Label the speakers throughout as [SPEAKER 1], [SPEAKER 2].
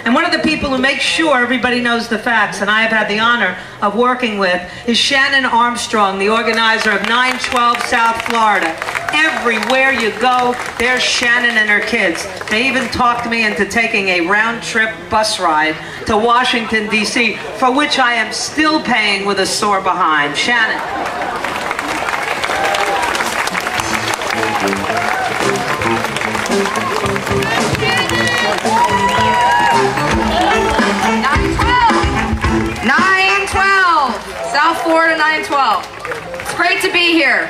[SPEAKER 1] And one of the people who makes sure everybody knows the facts, and I have had the honor of working with, is Shannon Armstrong, the organizer of 912 South Florida. Everywhere you go, there's Shannon and her kids. They even talked me into taking a round-trip bus ride to Washington, D.C., for which I am still paying with a sore behind. Shannon.
[SPEAKER 2] South Florida 912. It's great to be here.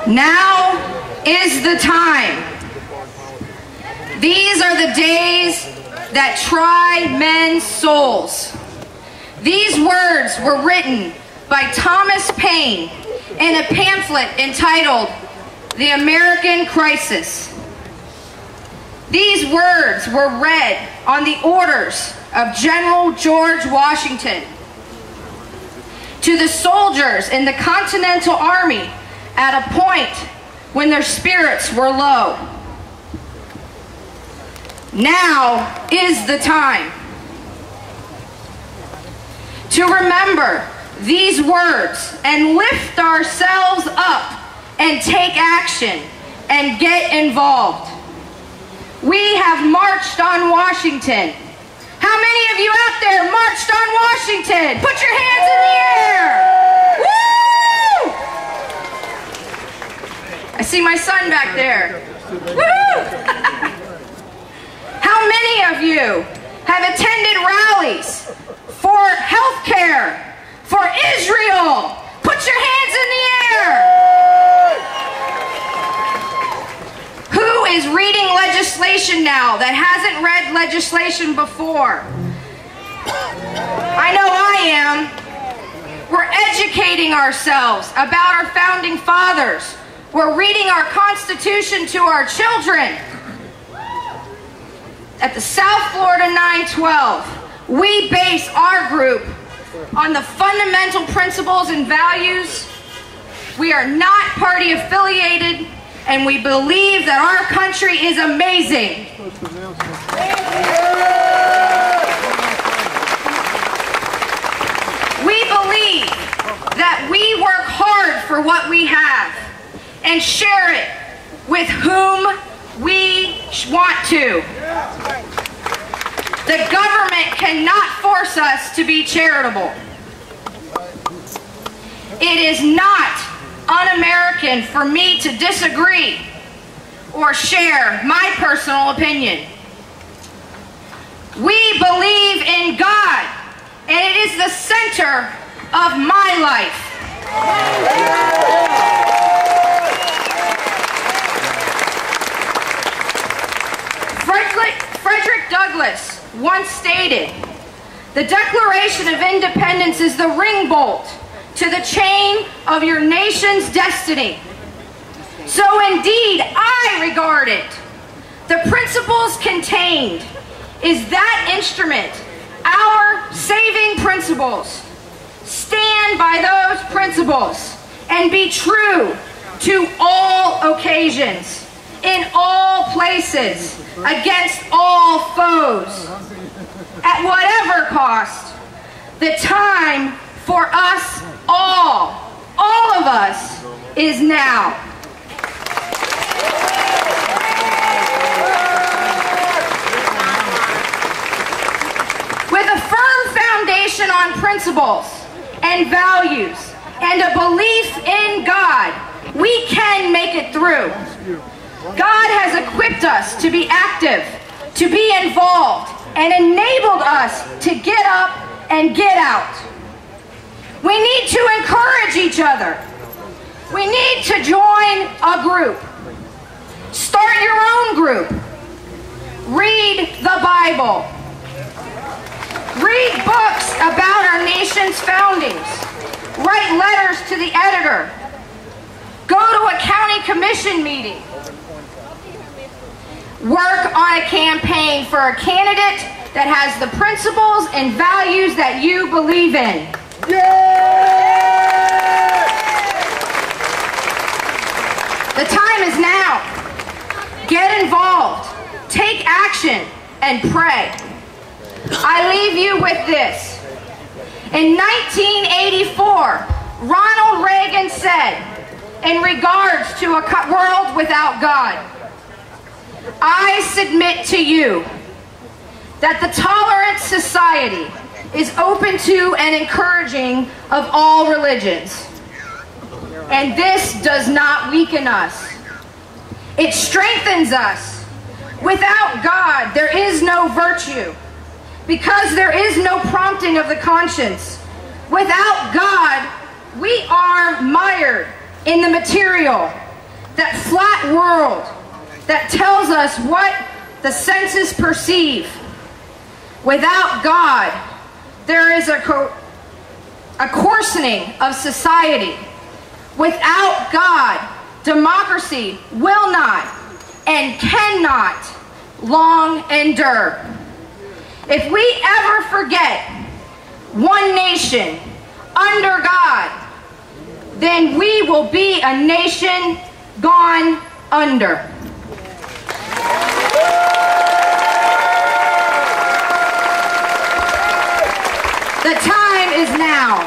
[SPEAKER 2] Now is the time. These are the days that try men's souls. These words were written by Thomas Paine in a pamphlet entitled The American Crisis. These words were read on the orders of General George Washington to the soldiers in the Continental Army at a point when their spirits were low. Now is the time to remember these words and lift ourselves up and take action and get involved. We have marched on Washington. How many of you out there marched on Washington? Put your hands in the air. Woo! I see my son back there. Woo! How many of you have attended rallies for health care, for Israel? Put your hands in the air. Who is reading legislation now that hasn't read legislation before? I know I am. We're educating ourselves about our founding fathers. We're reading our Constitution to our children. At the South Florida 912, we base our group on the fundamental principles and values. We are not party affiliated, and we believe that our country is amazing. We believe that we work hard for what we have and share it with whom we want to. The government cannot force us to be charitable. It is not un-American for me to disagree or share my personal opinion. We believe in God, and it is the center of my life. Frederick Douglass once stated, "The Declaration of Independence is the ring bolt to the chain of your nation's destiny." So indeed, I regard it. The principles contained is that instrument, our saving principles. Stand by those principles and be true to all occasions, in all places, against all foes, at whatever cost. The time for us all of us, is now. With a firm foundation on principles and values and a belief in God, we can make it through. God has equipped us to be active, to be involved, and enabled us to get up and get out. We need to encourage each other. We need to join a group. Start your own group. Read the Bible. Read books about our nation's foundings. Write letters to the editor. Go to a county commission meeting. Work on a campaign for a candidate that has the principles and values that you believe in. Yeah! Get involved, take action, and pray. I leave you with this. In 1984, Ronald Reagan said, in regards to a world without God, I submit to you that the tolerant society is open to and encouraging of all religions. And this does not weaken us. It strengthens us. Without God, there is no virtue, because there is no prompting of the conscience. Without God, we are mired in the material, that flat world that tells us what the senses perceive. Without God, there is a coarsening of society. Without God, democracy will not and cannot long endure. If we ever forget one nation under God, then we will be a nation gone under. The time is now.